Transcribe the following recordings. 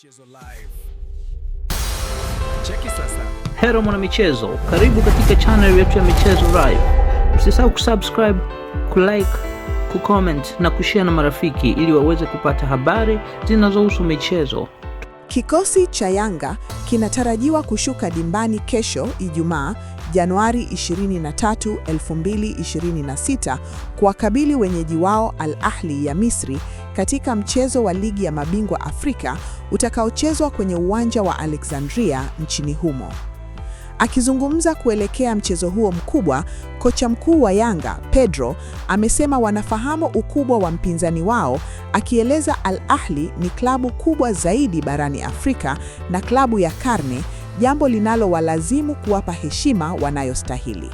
Michezo live. Cheki sasa. Hello mwana michezo, karibu katika channel yetu ya Michezo Live. Usisahau kusubscribe, kulike, kucomment na kushare na marafiki ili waweze kupata habari zinazohusu michezo. Kikosi cha Yanga kinatarajiwa kushuka dimbani kesho Ijumaa, Januari 23, 2026 kuwakabili wenyeji wao Al Ahly ya Misri katika mchezo wa Ligi ya Mabingwa Afrika utakaochezwa kwenye uwanja wa Alexandria nchini humo. Akizungumza kuelekea mchezo huo mkubwa, kocha mkuu wa Yanga, Pedro, amesema wanafahamu ukubwa wa mpinzani wao, akieleza Al Ahly ni klabu kubwa zaidi barani Afrika na klabu ya karne, jambo linalowalazimu kuwapa heshima wanayostahili.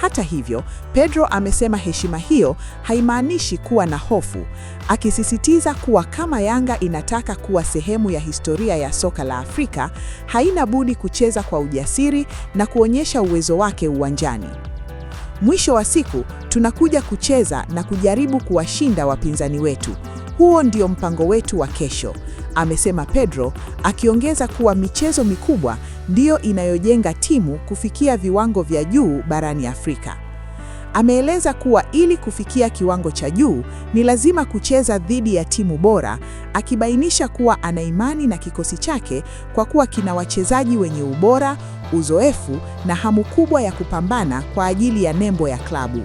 Hata hivyo, Pedro amesema heshima hiyo haimaanishi kuwa na hofu, akisisitiza kuwa kama Yanga inataka kuwa sehemu ya historia ya soka la Afrika, haina budi kucheza kwa ujasiri na kuonyesha uwezo wake uwanjani. Mwisho wa siku, tunakuja kucheza na kujaribu kuwashinda wapinzani wetu. Huo ndio mpango wetu wa kesho, amesema Pedro, akiongeza kuwa michezo mikubwa ndiyo inayojenga timu kufikia viwango vya juu barani Afrika. Ameeleza kuwa ili kufikia kiwango cha juu ni lazima kucheza dhidi ya timu bora, akibainisha kuwa ana imani na kikosi chake kwa kuwa kina wachezaji wenye ubora, uzoefu na hamu kubwa ya kupambana kwa ajili ya nembo ya klabu.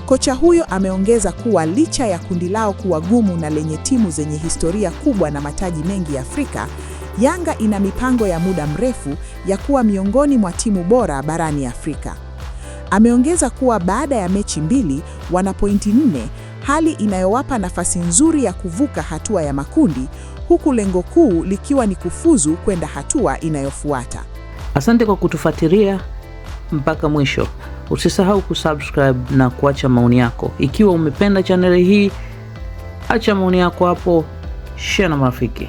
Kocha huyo ameongeza kuwa licha ya kundi lao kuwa gumu na lenye timu zenye historia kubwa na mataji mengi Afrika, Yanga ina mipango ya muda mrefu ya kuwa miongoni mwa timu bora barani Afrika. Ameongeza kuwa baada ya mechi 2 wana pointi 4, hali inayowapa nafasi nzuri ya kuvuka hatua ya makundi, huku lengo kuu likiwa ni kufuzu kwenda hatua inayofuata. Asante kwa kutufuatilia mpaka mwisho. Usisahau kusubscribe na kuacha maoni yako. Ikiwa umependa channel hii, acha maoni yako hapo, share na marafiki.